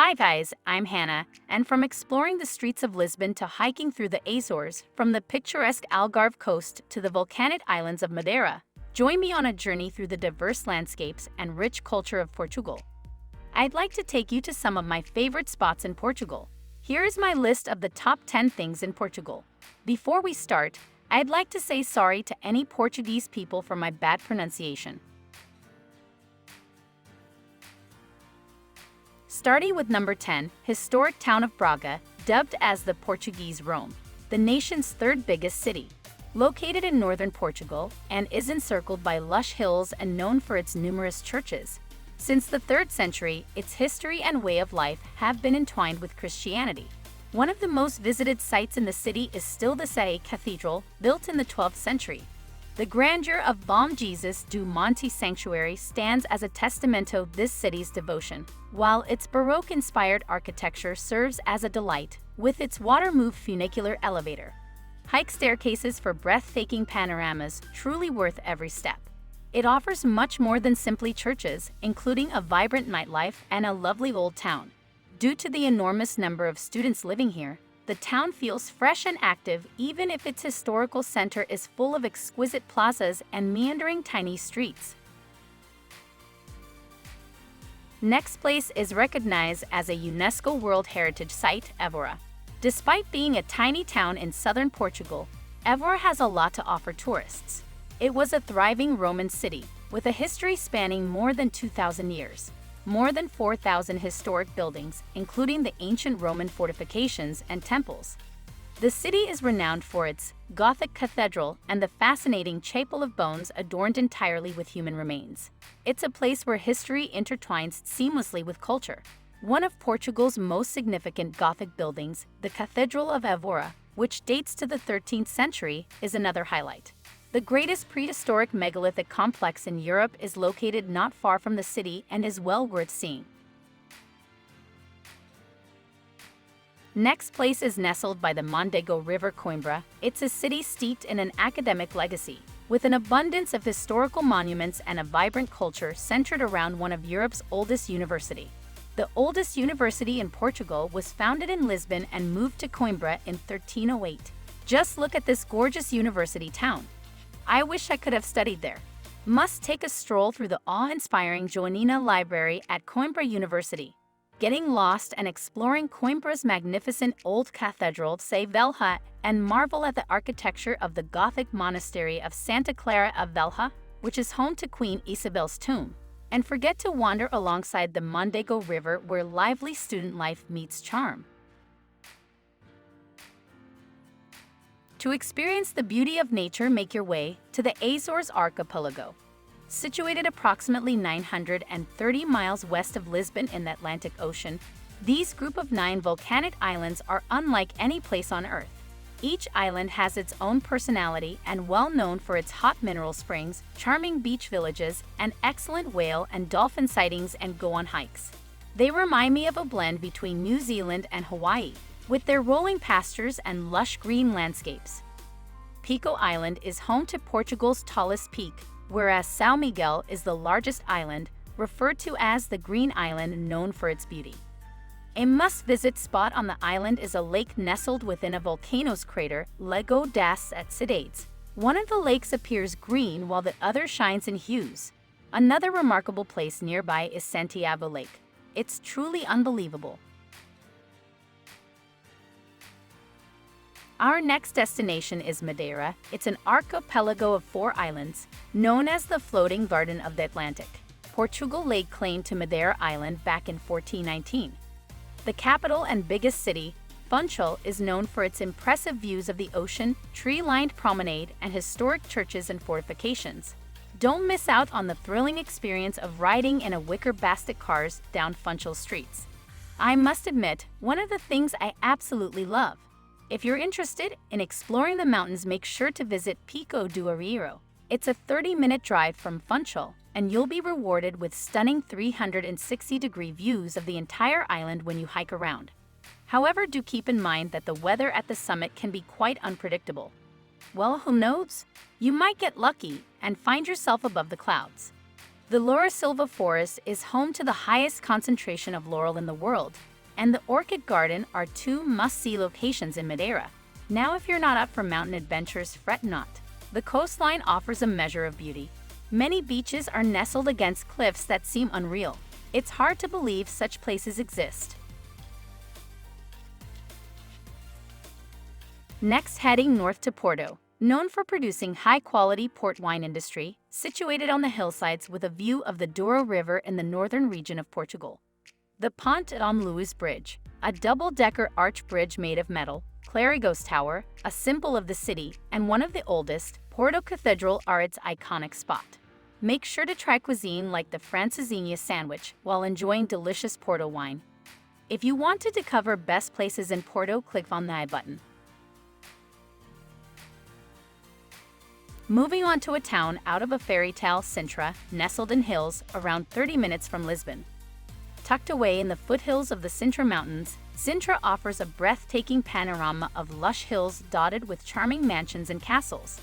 Hi guys, I'm Hannah, and from exploring the streets of Lisbon to hiking through the Azores, from the picturesque Algarve coast to the volcanic islands of Madeira, join me on a journey through the diverse landscapes and rich culture of Portugal. I'd like to take you to some of my favorite spots in Portugal. Here is my list of the top 10 things in Portugal. Before we start, I'd like to say sorry to any Portuguese people for my bad pronunciation. Starting with number 10, historic town of Braga, dubbed as the Portuguese Rome, the nation's third biggest city. Located in northern Portugal and is encircled by lush hills and known for its numerous churches. Since the 3rd century, its history and way of life have been entwined with Christianity. One of the most visited sites in the city is still the Sé Cathedral, built in the 12th century. The grandeur of Bom Jesus do Monte Sanctuary stands as a testament to this city's devotion, while its Baroque-inspired architecture serves as a delight, with its water-moved funicular elevator. Hike staircases for breathtaking panoramas, truly worth every step. It offers much more than simply churches, including a vibrant nightlife and a lovely old town. Due to the enormous number of students living here, the town feels fresh and active even if its historical center is full of exquisite plazas and meandering tiny streets. Next place is recognized as a UNESCO World Heritage Site, Evora. Despite being a tiny town in southern Portugal, Evora has a lot to offer tourists. It was a thriving Roman city, with a history spanning more than 2,000 years. More than 4,000 historic buildings, including the ancient Roman fortifications and temples. The city is renowned for its Gothic cathedral and the fascinating Chapel of Bones adorned entirely with human remains. It's a place where history intertwines seamlessly with culture. One of Portugal's most significant Gothic buildings, the Cathedral of Evora, which dates to the 13th century, is another highlight. The greatest prehistoric megalithic complex in Europe is located not far from the city and is well worth seeing. Next place is nestled by the Mondego River, Coimbra. It's a city steeped in an academic legacy, with an abundance of historical monuments and a vibrant culture centered around one of Europe's oldest universities. The oldest university in Portugal was founded in Lisbon and moved to Coimbra in 1308. Just look at this gorgeous university town. I wish I could have studied there. Must take a stroll through the awe-inspiring Joanina Library at Coimbra University. Getting lost and exploring Coimbra's magnificent old cathedral, Sé Velha, and marvel at the architecture of the Gothic monastery of Santa Clara of Velha, which is home to Queen Isabel's tomb. And forget to wander alongside the Mondego River where lively student life meets charm. To experience the beauty of nature, make your way to the Azores archipelago. Situated approximately 930 miles west of Lisbon in the Atlantic Ocean, these group of 9 volcanic islands are unlike any place on Earth. Each island has its own personality and well known for its hot mineral springs, charming beach villages, and excellent whale and dolphin sightings and go-on hikes. They remind me of a blend between New Zealand and Hawaii, with their rolling pastures and lush green landscapes. Pico Island is home to Portugal's tallest peak, whereas São Miguel is the largest island, referred to as the Green Island, known for its beauty. A must-visit spot on the island is a lake nestled within a volcano's crater, Lago das Cidades. One of the lakes appears green while the other shines in hues. Another remarkable place nearby is Santiago Lake. It's truly unbelievable. Our next destination is Madeira. It's an archipelago of 4 islands, known as the Floating Garden of the Atlantic. Portugal laid claim to Madeira Island back in 1419. The capital and biggest city, Funchal, is known for its impressive views of the ocean, tree-lined promenade, and historic churches and fortifications. Don't miss out on the thrilling experience of riding in a wicker basket cars down Funchal streets. I must admit, one of the things I absolutely love. If you're interested in exploring the mountains, make sure to visit Pico do Arieiro. It's a 30-minute drive from Funchal, and you'll be rewarded with stunning 360-degree views of the entire island when you hike around. However, do keep in mind that the weather at the summit can be quite unpredictable. Well, who knows? You might get lucky and find yourself above the clouds. The Laura Silva Forest is home to the highest concentration of laurel in the world, and the Orchid Garden are two must-see locations in Madeira. Now, if you're not up for mountain adventures, fret not. The coastline offers a measure of beauty. Many beaches are nestled against cliffs that seem unreal. It's hard to believe such places exist. Next, heading north to Porto, known for producing high-quality port wine industry, situated on the hillsides with a view of the Douro River in the northern region of Portugal. The Ponte Dom Luís Bridge, a double-decker arch bridge made of metal, Clarigos Tower, a symbol of the city, and one of the oldest, Porto Cathedral are its iconic spot. Make sure to try cuisine like the francesinha sandwich while enjoying delicious Porto wine. If you want to discover best places in Porto, click on the I button. Moving on to a town out of a fairy tale, Sintra, nestled in hills around 30 minutes from Lisbon. Tucked away in the foothills of the Sintra Mountains, Sintra offers a breathtaking panorama of lush hills dotted with charming mansions and castles.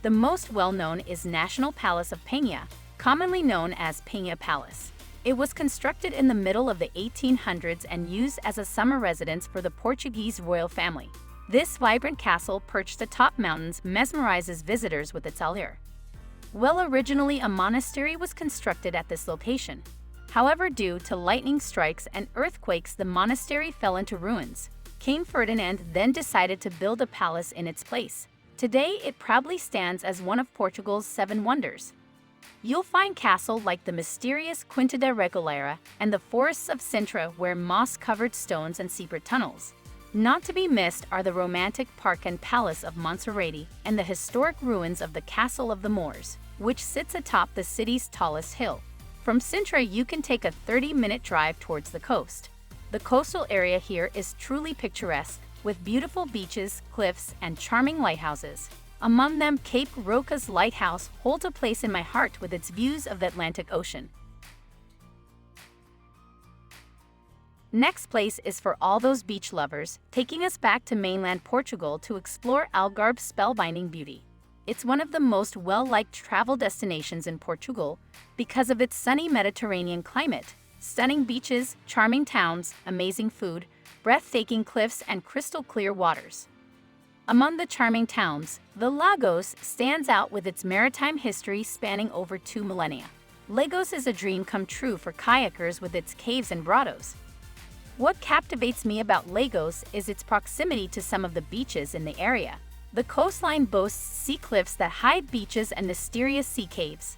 The most well-known is National Palace of Penha, commonly known as Penha Palace. It was constructed in the middle of the 1800s and used as a summer residence for the Portuguese royal family. This vibrant castle perched atop mountains mesmerizes visitors with its allure. Well, originally a monastery was constructed at this location. However, due to lightning strikes and earthquakes, the monastery fell into ruins. King Ferdinand then decided to build a palace in its place. Today, it proudly stands as one of Portugal's 7 wonders. You'll find castles like the mysterious Quinta da Recolheira and the forests of Sintra, where moss-covered stones and secret tunnels. Not to be missed are the romantic park and palace of Monserrate and the historic ruins of the Castle of the Moors, which sits atop the city's tallest hill. From Sintra, you can take a 30-minute drive towards the coast. The coastal area here is truly picturesque, with beautiful beaches, cliffs, and charming lighthouses. Among them, Cape Roca's lighthouse holds a place in my heart with its views of the Atlantic Ocean. Next place is for all those beach lovers, taking us back to mainland Portugal to explore Algarve's spellbinding beauty. It's one of the most well-liked travel destinations in Portugal because of its sunny Mediterranean climate, stunning beaches, charming towns, amazing food, breathtaking cliffs, and crystal-clear waters. Among the charming towns, the Lagos stands out with its maritime history spanning over 2 millennia. Lagos is a dream come true for kayakers with its caves and grottos. What captivates me about Lagos is its proximity to some of the beaches in the area. The coastline boasts sea cliffs that hide beaches and mysterious sea caves.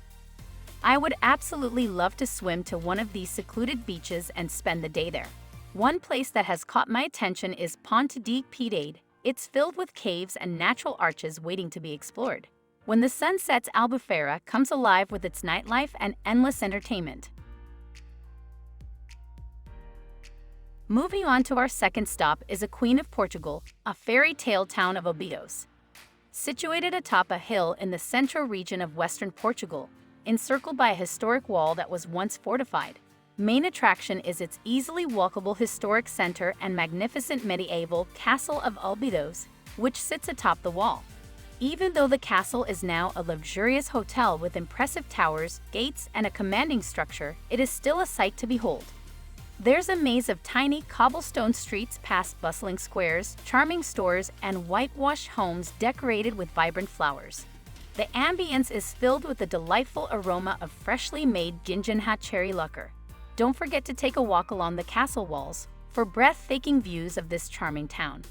I would absolutely love to swim to one of these secluded beaches and spend the day there. One place that has caught my attention is Ponte de Piedade. It's filled with caves and natural arches waiting to be explored. When the sun sets, Albufeira comes alive with its nightlife and endless entertainment. Moving on to our second stop is a Queen of Portugal, a fairy tale town of Obidos. Situated atop a hill in the central region of western Portugal, encircled by a historic wall that was once fortified. Main attraction is its easily walkable historic center and magnificent medieval Castle of Obidos, which sits atop the wall. Even though the castle is now a luxurious hotel with impressive towers, gates, and a commanding structure, it is still a sight to behold. There's a maze of tiny cobblestone streets past bustling squares, charming stores, and whitewashed homes decorated with vibrant flowers. The ambience is filled with the delightful aroma of freshly made gingenha cherry liqueur. Don't forget to take a walk along the castle walls for breathtaking views of this charming town.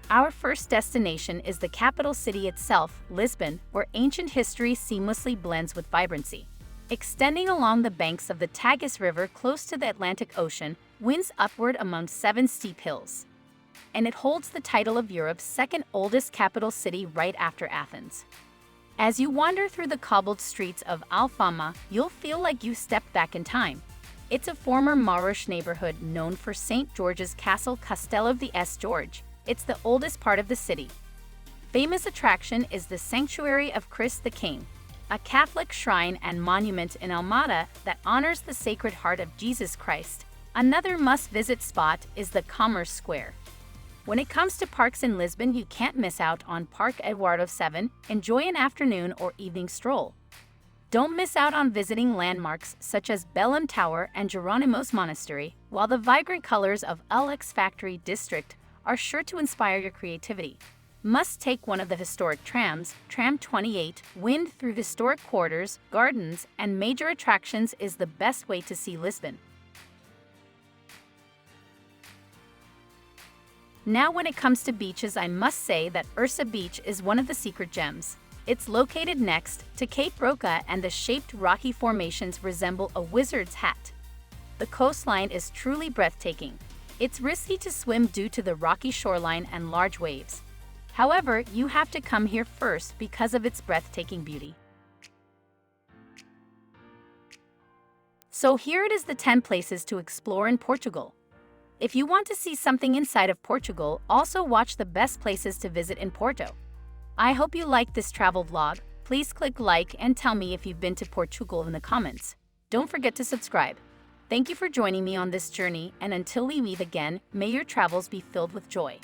Our first destination is the capital city itself, Lisbon, where ancient history seamlessly blends with vibrancy. Extending along the banks of the Tagus River close to the Atlantic Ocean, winds upward among 7 steep hills. And it holds the title of Europe's second oldest capital city right after Athens. As you wander through the cobbled streets of Alfama, you'll feel like you stepped back in time. It's a former Moorish neighborhood known for St. George's Castle Castello de S. George. It's the oldest part of the city. Famous attraction is the Sanctuary of Christ the King, a Catholic shrine and monument in Almada that honors the Sacred Heart of Jesus Christ. Another must-visit spot is the Commerce Square. When it comes to parks in Lisbon, you can't miss out on Parque Eduardo 7. Enjoy an afternoon or evening stroll. Don't miss out on visiting landmarks such as Belém Tower and Jerónimos Monastery, while the vibrant colors of Lx Factory District are sure to inspire your creativity. Must take one of the historic trams, Tram 28, wind through historic quarters, gardens, and major attractions is the best way to see Lisbon. Now when it comes to beaches, I must say that Ursa Beach is one of the secret gems. It's located next to Cape Roca and the shaped rocky formations resemble a wizard's hat. The coastline is truly breathtaking. It's risky to swim due to the rocky shoreline and large waves. However, you have to come here first because of its breathtaking beauty. So here it is, the 10 places to explore in Portugal. If you want to see something inside of Portugal, also watch the best places to visit in Porto. I hope you liked this travel vlog. Please click like and tell me if you've been to Portugal in the comments. Don't forget to subscribe. Thank you for joining me on this journey, and until we meet again, may your travels be filled with joy.